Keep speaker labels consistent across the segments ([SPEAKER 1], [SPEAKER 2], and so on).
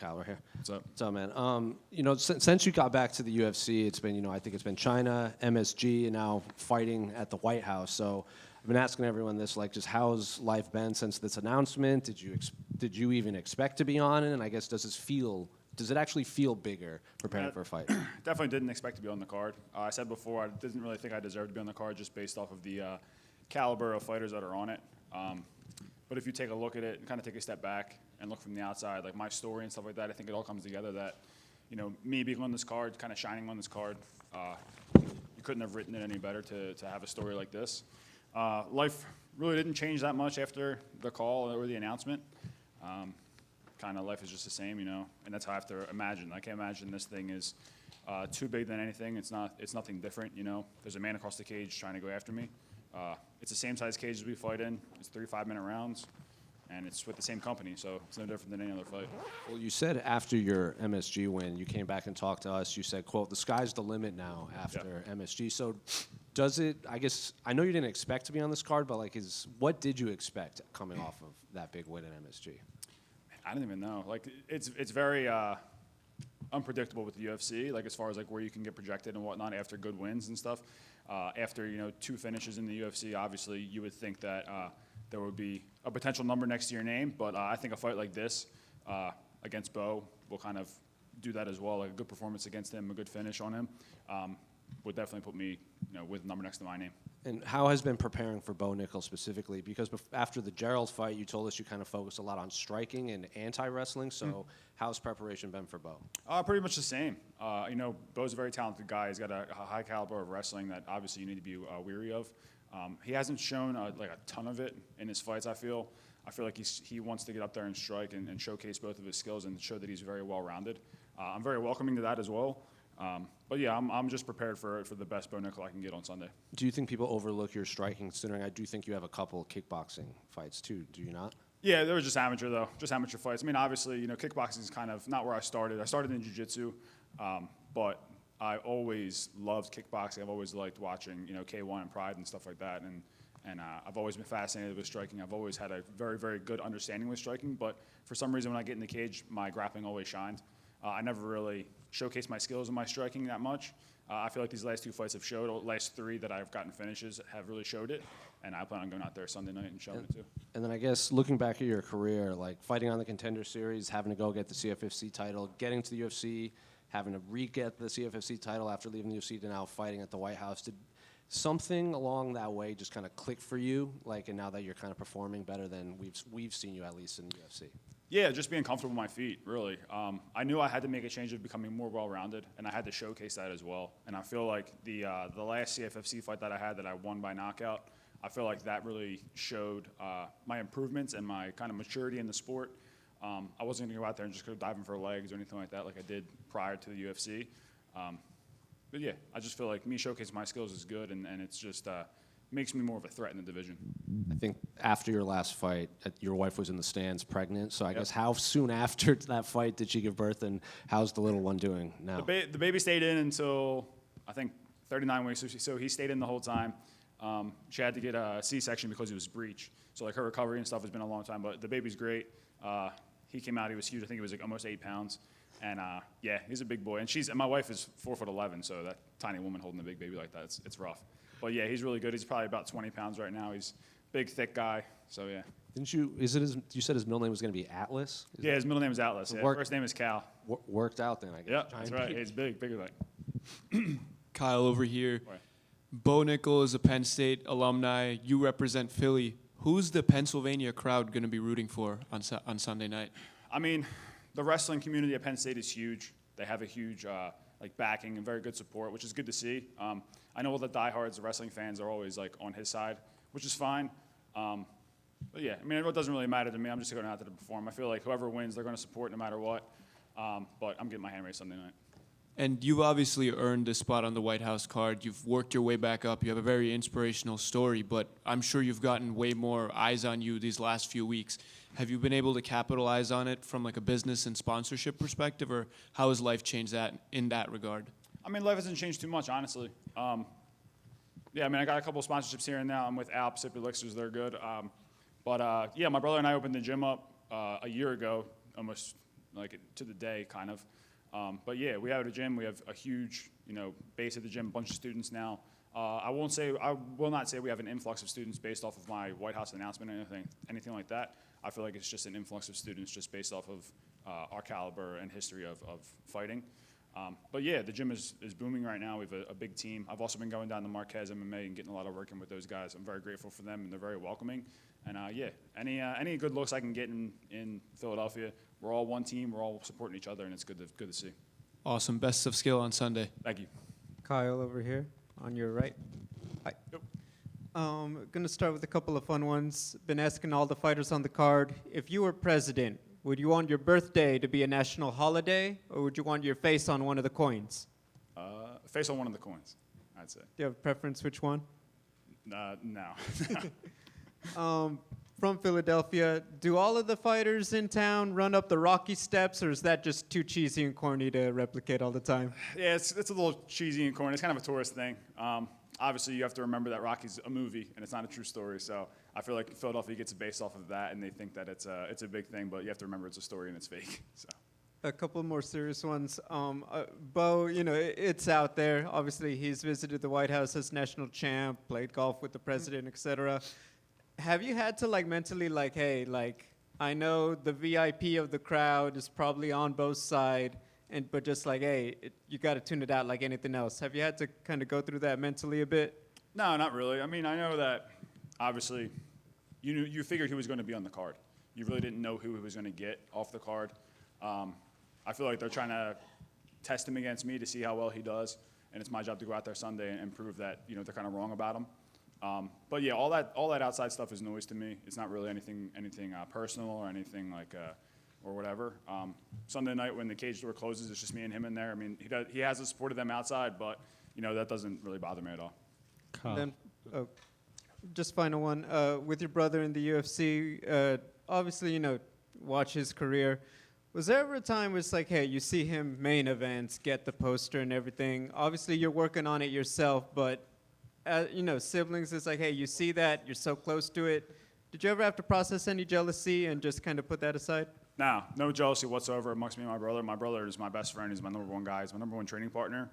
[SPEAKER 1] Kyle, right here.
[SPEAKER 2] What's up?
[SPEAKER 1] What's up, man? Since you got back to the UFC, it's been, I think it's been China, MSG, and now fighting at the White House. So I've been asking everyone this, like, just how's life been since this announcement? Did you even expect to be on it? And I guess does it actually feel bigger preparing for a fight?
[SPEAKER 2] Definitely didn't expect to be on the card. I said before I didn't really think I deserved to be on the card just based off of the caliber of fighters that are on it. But if you take a look at it and kind of take a step back and look from the outside, like my story and stuff like that, I think it all comes together that, me being on this card, kind of shining on this card, you couldn't have written it any better to have a story like this. Life really didn't change that much after the call or the announcement. Kind of life is just the same, and that's how I have to imagine. I can't imagine this thing is too big than anything. It's nothing different, There's a man across the cage trying to go after me. It's the same size cage as we fight in. It's 3 5-minute rounds, and it's with the same company, so it's no different than any other fight.
[SPEAKER 1] Well, you said after your MSG win, you came back and talked to us. You said, quote, the sky's the limit now after MSG. So does it, I guess, I know you didn't expect to be on this card, but what did you expect coming off of that big win at MSG?
[SPEAKER 2] I don't even know. It's very unpredictable with the UFC, as far as where you can get projected and whatnot after good wins and stuff. After 2 finishes in the UFC, obviously you would think that there would be a potential number next to your name, but I think a fight like this against Bo will kind of do that as well. A good performance against him, a good finish on him, would definitely put me with a number next to my name.
[SPEAKER 1] And how has been preparing for Bo Nickal specifically? Because after the Gerald fight, you told us you kind of focused a lot on striking and anti-wrestling. So how's preparation been for Bo?
[SPEAKER 2] Pretty much the same. Bo's a very talented guy. He's got a high caliber of wrestling that obviously you need to be weary of. He hasn't shown a ton of it in his fights, I feel. I feel like he wants to get up there and strike and showcase both of his skills and show that he's very well-rounded. I'm very welcoming to that as well. But yeah, I'm just prepared for the best Bo Nickal I can get on Sunday.
[SPEAKER 1] Do you think people overlook your striking, considering I do think you have a couple kickboxing fights too? Do you not?
[SPEAKER 2] Yeah, they were just amateur though, just amateur fights. I mean, obviously, kickboxing is kind of not where I started. I started in jiu-jitsu, but I always loved kickboxing. I've always liked watching, K1 and Pride and stuff like that, and I've always been fascinated with striking. I've always had a very, very good understanding with striking, but for some reason when I get in the cage, my grappling always shined. I never really showcased my skills in my striking that much. I feel like these last 2 fights have showed. The last 3 that I've gotten finishes have really showed it, and I plan on going out there Sunday night and showing it too.
[SPEAKER 1] And then I guess looking back at your career, fighting on the Contender Series, having to go get the CFFC title, getting to the UFC, having to re-get the CFFC title after leaving the UFC, to now fighting at the White House, did something along that way just kind of click for you? And now that you're kind of performing better than we've seen you at least in the UFC?
[SPEAKER 2] Yeah, just being comfortable with my feet, really. I knew I had to make a change of becoming more well-rounded, and I had to showcase that as well. And I feel like the last CFFC fight that I had that I won by knockout, I feel like that really showed my improvements and my kind of maturity in the sport. I wasn't going to go out there and just go diving for legs or anything like that I did prior to the UFC. But yeah, I just feel like me showcasing my skills is good, and it's just makes me more of a threat in the division.
[SPEAKER 1] I think after your last fight, your wife was in the stands pregnant. So I guess how soon after that fight did she give birth, and how's the little one doing now?
[SPEAKER 2] The baby stayed in until, I think, 39 weeks. So he stayed in the whole time. She had to get a C-section because it was breech. So her recovery and stuff has been a long time. But the baby's great. He came out. He was huge. I think he was almost 8 pounds. And yeah, he's a big boy. And my wife is 4'11", so that tiny woman holding a big baby like that, it's rough. But yeah, he's really good. He's probably about 20 pounds right now. He's a big, thick guy. So yeah.
[SPEAKER 1] Didn't you? You said his middle name was going to be Atlas?
[SPEAKER 2] Yeah, his middle name is Atlas. Yeah. First name is Cal.
[SPEAKER 1] Worked out then, I guess.
[SPEAKER 2] Yeah, that's right. He's bigger like.
[SPEAKER 3] Kyle over here. Right. Bo Nickal is a Penn State alumni. You represent Philly. Who's the Pennsylvania crowd going to be rooting for on Sunday night?
[SPEAKER 2] I mean, the wrestling community at Penn State is huge. They have a huge backing and very good support, which is good to see. I know all the diehards, the wrestling fans, are always on his side, which is fine. But yeah, I mean, it doesn't really matter to me. I'm just going out there to perform. I feel like whoever wins, they're going to support no matter what. But I'm getting my hand raised Sunday night.
[SPEAKER 3] And you've obviously earned a spot on the White House card. You've worked your way back up. You have a very inspirational story, but I'm sure you've gotten way more eyes on you these last few weeks. Have you been able to capitalize on it from a business and sponsorship perspective, or how has life changed that in that regard?
[SPEAKER 2] I mean, life hasn't changed too much, honestly. Yeah, I mean, I got a couple of sponsorships here and now. I'm with Alp, Sip Elixirs, they're good. Yeah, my brother and I opened the gym up a year ago, almost like to the day, kind of. But yeah, we have a gym. We have a huge, base at the gym. A bunch of students now. I will not say we have an influx of students based off of my White House announcement or anything like that. I feel like it's just an influx of students just based off of our caliber and history of fighting. But yeah, the gym is booming right now. We have a big team. I've also been going down to Marquez MMA and getting a lot of work in with those guys. I'm very grateful for them, and they're very welcoming. And yeah, any good looks I can get in Philadelphia, we're all one team. We're all supporting each other, and it's good to see.
[SPEAKER 3] Awesome. Best of skill on Sunday.
[SPEAKER 2] Thank you.
[SPEAKER 4] Kyle over here on your right. Hi.
[SPEAKER 2] Yep.
[SPEAKER 4] Going to start with a couple of fun ones. Been asking all the fighters on the card, if you were president, would you want your birthday to be a national holiday, or would you want your face on one of the coins?
[SPEAKER 2] Face on one of the coins, I'd say.
[SPEAKER 4] Do you have a preference which one?
[SPEAKER 2] No.
[SPEAKER 4] From Philadelphia, do all of the fighters in town run up the Rocky steps, or is that just too cheesy and corny to replicate all the time?
[SPEAKER 2] Yeah, it's a little cheesy and corny. It's kind of a tourist thing. Obviously, you have to remember that Rocky's a movie, and it's not a true story. So I feel like Philadelphia gets it based off of that, and they think that it's a big thing, but you have to remember it's a story and it's fake. So.
[SPEAKER 4] A couple more serious ones. Bo, it's out there. Obviously, he's visited the White House as national champ, played golf with the president, etc. Have you had to mentally hey, I know the VIP of the crowd is probably on both sides, but just hey, you got to tune it out like anything else. Have you had to kind of go through that mentally a bit?
[SPEAKER 2] No, not really. I mean, I know that obviously you figured he was going to be on the card. You really didn't know who he was going to get off the card. I feel like they're trying to test him against me to see how well he does, and it's my job to go out there Sunday and prove that they're kind of wrong about him. But yeah, all that outside stuff is noise to me. It's not really anything personal or anything or whatever. Sunday night when the cage door closes, it's just me and him in there. I mean, he has the support of them outside, but that doesn't really bother me at all.
[SPEAKER 4] Then, just final one. With your brother in the UFC, obviously, watch his career. Was there ever a time where it's hey, you see him main events, get the poster and everything? Obviously, you're working on it yourself, but, siblings, it's hey, you see that, you're so close to it. Did you ever have to process any jealousy and just kind of put that aside?
[SPEAKER 2] No jealousy whatsoever amongst me and my brother. My brother is my best friend. He's my number one guy. He's my number one training partner.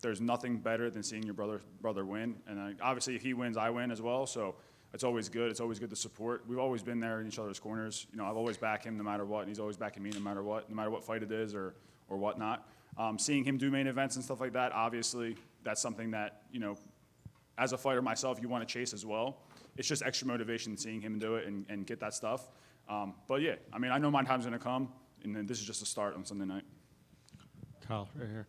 [SPEAKER 2] There's nothing better than seeing your brother win. And obviously, if he wins, I win as well. So it's always good. It's always good to support. We've always been there in each other's corners. I've always backed him no matter what, and he's always backing me no matter what fight it is or whatnot. Seeing him do main events and stuff like that, obviously, that's something that, as a fighter myself, you want to chase as well. It's just extra motivation seeing him do it and get that stuff. But yeah, I mean, I know my time's going to come, and then this is just a start on Sunday night.
[SPEAKER 5] Kyle, right here.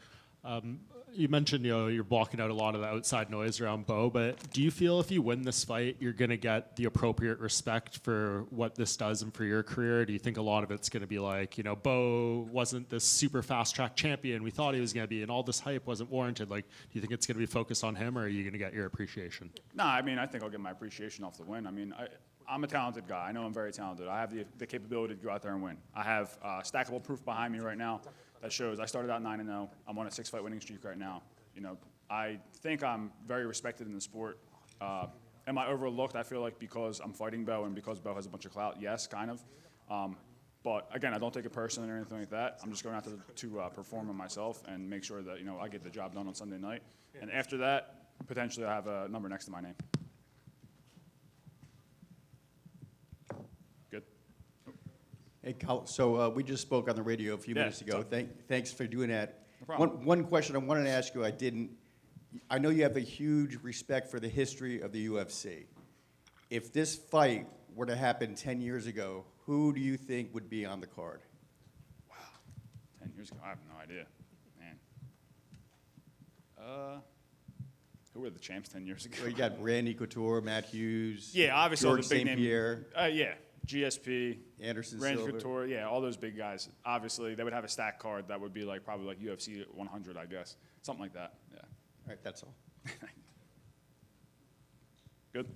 [SPEAKER 5] You mentioned, you're blocking out a lot of the outside noise around Bo, but do you feel if you win this fight, you're going to get the appropriate respect for what this does and for your career? Do you think a lot of it's going to be Bo wasn't this super fast track champion we thought he was going to be, and all this hype wasn't warranted? Do you think it's going to be focused on him, or are you going to get your appreciation?
[SPEAKER 2] No, I mean, I think I'll get my appreciation off the win. I mean, I'm a talented guy. I know I'm very talented. I have the capability to go out there and win. I have stackable proof behind me right now that shows I started out 9-0. I'm on a 6-fight winning streak right now. I think I'm very respected in the sport. Am I overlooked? I feel like because I'm fighting Bo and because Bo has a bunch of clout, yes, kind of. But again, I don't take it personally or anything like that. I'm just going out to perform on myself and make sure that I get the job done on Sunday night. And after that, potentially I have a number next to my name. Good.
[SPEAKER 6] Hey, Kyle, so we just spoke on the radio a few minutes ago. Thanks for doing that.
[SPEAKER 2] No problem.
[SPEAKER 6] One question I wanted to ask you, I know you have a huge respect for the history of the UFC. If this fight were to happen 10 years ago, who do you think would be on the card?
[SPEAKER 2] Wow. 10 years ago? I have no idea. Man. Who were the champs 10 years ago?
[SPEAKER 6] Well, you got Randy Couture, Matt Hughes.
[SPEAKER 2] Yeah, obviously
[SPEAKER 6] George
[SPEAKER 2] the big
[SPEAKER 6] St. Pierre.
[SPEAKER 2] Yeah. GSP,
[SPEAKER 6] Anderson
[SPEAKER 2] Randy
[SPEAKER 6] Silva.
[SPEAKER 2] Couture, yeah, all those big guys. Obviously, they would have a stack card that would be probably UFC 100, I guess. Something like that, yeah.
[SPEAKER 6] All right, that's all.
[SPEAKER 2] Good.